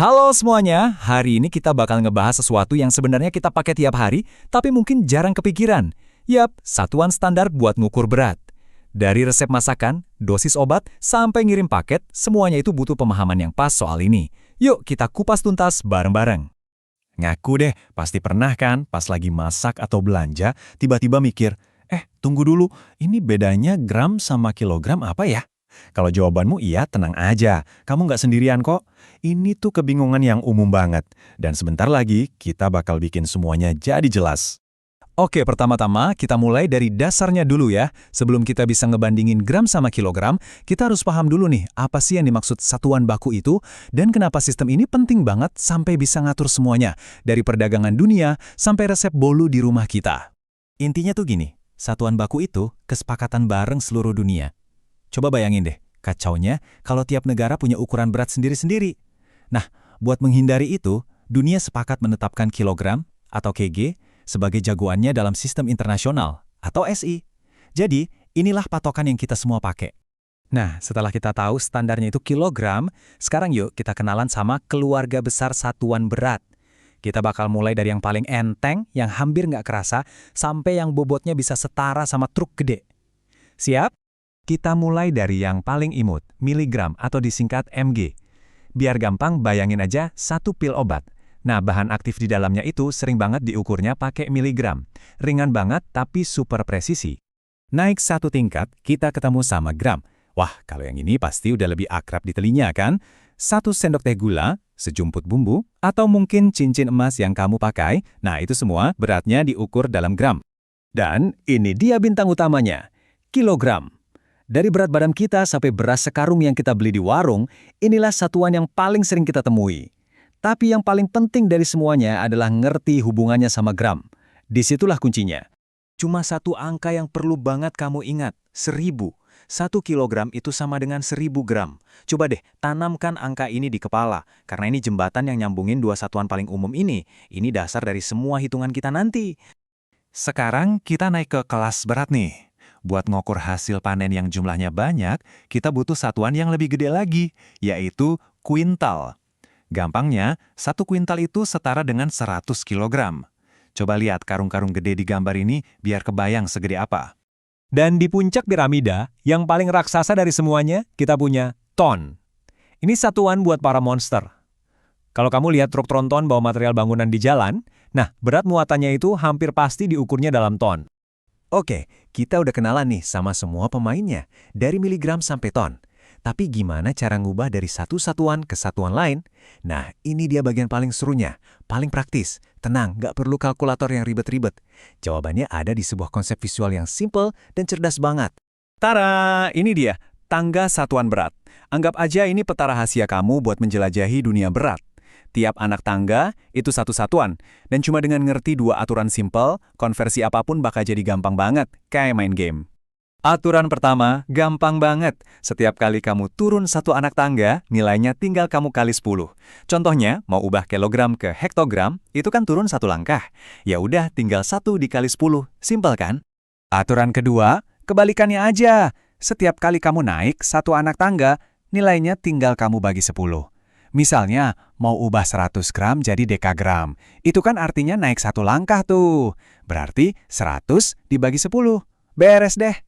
Halo semuanya, hari ini kita bakal ngebahas sesuatu yang sebenarnya kita pakai tiap hari, tapi mungkin jarang kepikiran. Yap, satuan standar buat ngukur berat. Dari resep masakan, dosis obat, sampai ngirim paket, semuanya itu butuh pemahaman yang pas soal ini. Yuk kita kupas tuntas bareng-bareng. Ngaku deh, pasti pernah kan pas lagi masak atau belanja, tiba-tiba mikir, tunggu dulu, ini bedanya gram sama kilogram apa ya? Kalau jawabanmu iya, tenang aja, kamu nggak sendirian kok. Ini tuh kebingungan yang umum banget. Dan sebentar lagi, kita bakal bikin semuanya jadi jelas. Oke, pertama-tama kita mulai dari dasarnya dulu ya. Sebelum kita bisa ngebandingin gram sama kilogram, kita harus paham dulu nih, apa sih yang dimaksud satuan baku itu, dan kenapa sistem ini penting banget sampai bisa ngatur semuanya, dari perdagangan dunia sampai resep bolu di rumah kita. Intinya tuh gini, satuan baku itu kesepakatan bareng seluruh dunia. Coba bayangin deh, kacaunya kalau tiap negara punya ukuran berat sendiri-sendiri. Nah, buat menghindari itu, dunia sepakat menetapkan kilogram atau kg sebagai jagoannya dalam sistem internasional atau SI. Jadi, inilah patokan yang kita semua pakai. Nah, setelah kita tahu standarnya itu kilogram, sekarang yuk kita kenalan sama keluarga besar satuan berat. Kita bakal mulai dari yang paling enteng, yang hampir nggak kerasa, sampai yang bobotnya bisa setara sama truk gede. Siap? Kita mulai dari yang paling imut, miligram atau disingkat mg. Biar gampang, bayangin aja satu pil obat. Nah, bahan aktif di dalamnya itu sering banget diukurnya pakai miligram. Ringan banget tapi super presisi. Naik satu tingkat, kita ketemu sama gram. Wah, kalau yang ini pasti udah lebih akrab di telinga kan? 1 sendok teh gula, sejumput bumbu, atau mungkin cincin emas yang kamu pakai. Nah, itu semua beratnya diukur dalam gram. Dan ini dia bintang utamanya, kilogram. Dari berat badan kita sampai beras sekarung yang kita beli di warung, inilah satuan yang paling sering kita temui. Tapi yang paling penting dari semuanya adalah ngerti hubungannya sama gram. Disitulah kuncinya. Cuma satu angka yang perlu banget kamu ingat, 1000. 1 kilogram itu sama dengan 1000 gram. Coba deh, tanamkan angka ini di kepala, karena ini jembatan yang nyambungin dua satuan paling umum ini. Ini dasar dari semua hitungan kita nanti. Sekarang kita naik ke kelas berat nih. Buat ngukur hasil panen yang jumlahnya banyak, kita butuh satuan yang lebih gede lagi, yaitu kuintal. Gampangnya, 1 kuintal itu setara dengan 100 kilogram. Coba lihat karung-karung gede di gambar ini biar kebayang segede apa. Dan di puncak piramida, yang paling raksasa dari semuanya, kita punya ton. Ini satuan buat para monster. Kalau kamu lihat truk tronton bawa material bangunan di jalan, nah berat muatannya itu hampir pasti diukurnya dalam ton. Oke, kita udah kenalan nih sama semua pemainnya, dari miligram sampai ton. Tapi gimana cara ngubah dari satu satuan ke satuan lain? Nah, ini dia bagian paling serunya, paling praktis. Tenang, nggak perlu kalkulator yang ribet-ribet. Jawabannya ada di sebuah konsep visual yang simple dan cerdas banget. Tara, ini dia, tangga satuan berat. Anggap aja ini peta rahasia kamu buat menjelajahi dunia berat. Tiap anak tangga itu satu satuan, dan cuma dengan ngerti dua aturan simpel, konversi apapun bakal jadi gampang banget, kayak main game. Aturan pertama, gampang banget. Setiap kali kamu turun satu anak tangga, nilainya tinggal kamu kali 10. Contohnya, mau ubah kilogram ke hektogram, itu kan turun satu langkah. Ya udah, tinggal 1 dikali 10. Simpel kan? Aturan kedua, kebalikannya aja. Setiap kali kamu naik satu anak tangga, nilainya tinggal kamu bagi 10. Misalnya, mau ubah 100 gram jadi dekagram. Itu kan artinya naik satu langkah tuh. Berarti 100 dibagi 10. Beres deh.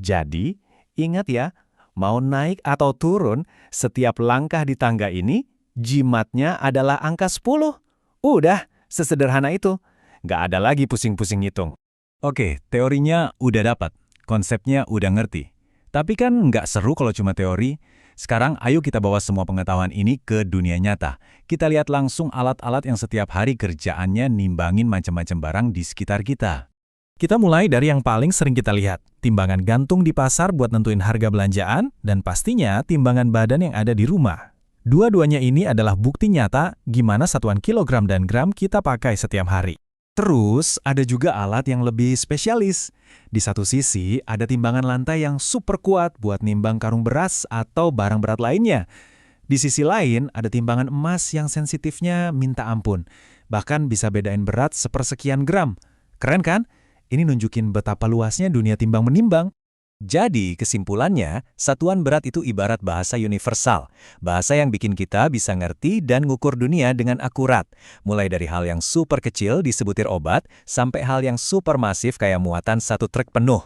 Jadi, ingat ya, mau naik atau turun, setiap langkah di tangga ini, jimatnya adalah angka 10. Udah, sesederhana itu. Nggak ada lagi pusing-pusing ngitung. Oke, teorinya udah dapat. Konsepnya udah ngerti. Tapi kan nggak seru kalau cuma teori. Sekarang ayo kita bawa semua pengetahuan ini ke dunia nyata. Kita lihat langsung alat-alat yang setiap hari kerjaannya nimbangin macam-macam barang di sekitar kita. Kita mulai dari yang paling sering kita lihat, timbangan gantung di pasar buat nentuin harga belanjaan, dan pastinya timbangan badan yang ada di rumah. Dua-duanya ini adalah bukti nyata gimana satuan kilogram dan gram kita pakai setiap hari. Terus, ada juga alat yang lebih spesialis. Di satu sisi, ada timbangan lantai yang super kuat buat nimbang karung beras atau barang berat lainnya. Di sisi lain, ada timbangan emas yang sensitifnya minta ampun. Bahkan bisa bedain berat sepersekian gram. Keren kan? Ini nunjukin betapa luasnya dunia timbang-menimbang. Jadi, kesimpulannya, satuan berat itu ibarat bahasa universal. Bahasa yang bikin kita bisa ngerti dan ngukur dunia dengan akurat. Mulai dari hal yang super kecil di sebutir obat, sampai hal yang super masif kayak muatan satu truk penuh.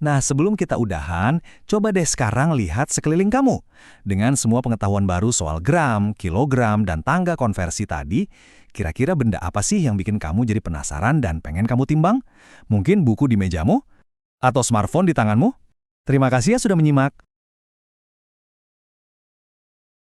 Nah, sebelum kita udahan, coba deh sekarang lihat sekeliling kamu. Dengan semua pengetahuan baru soal gram, kilogram, dan tangga konversi tadi, kira-kira benda apa sih yang bikin kamu jadi penasaran dan pengen kamu timbang? Mungkin buku di mejamu? Atau smartphone di tanganmu? Terima kasih ya sudah menyimak.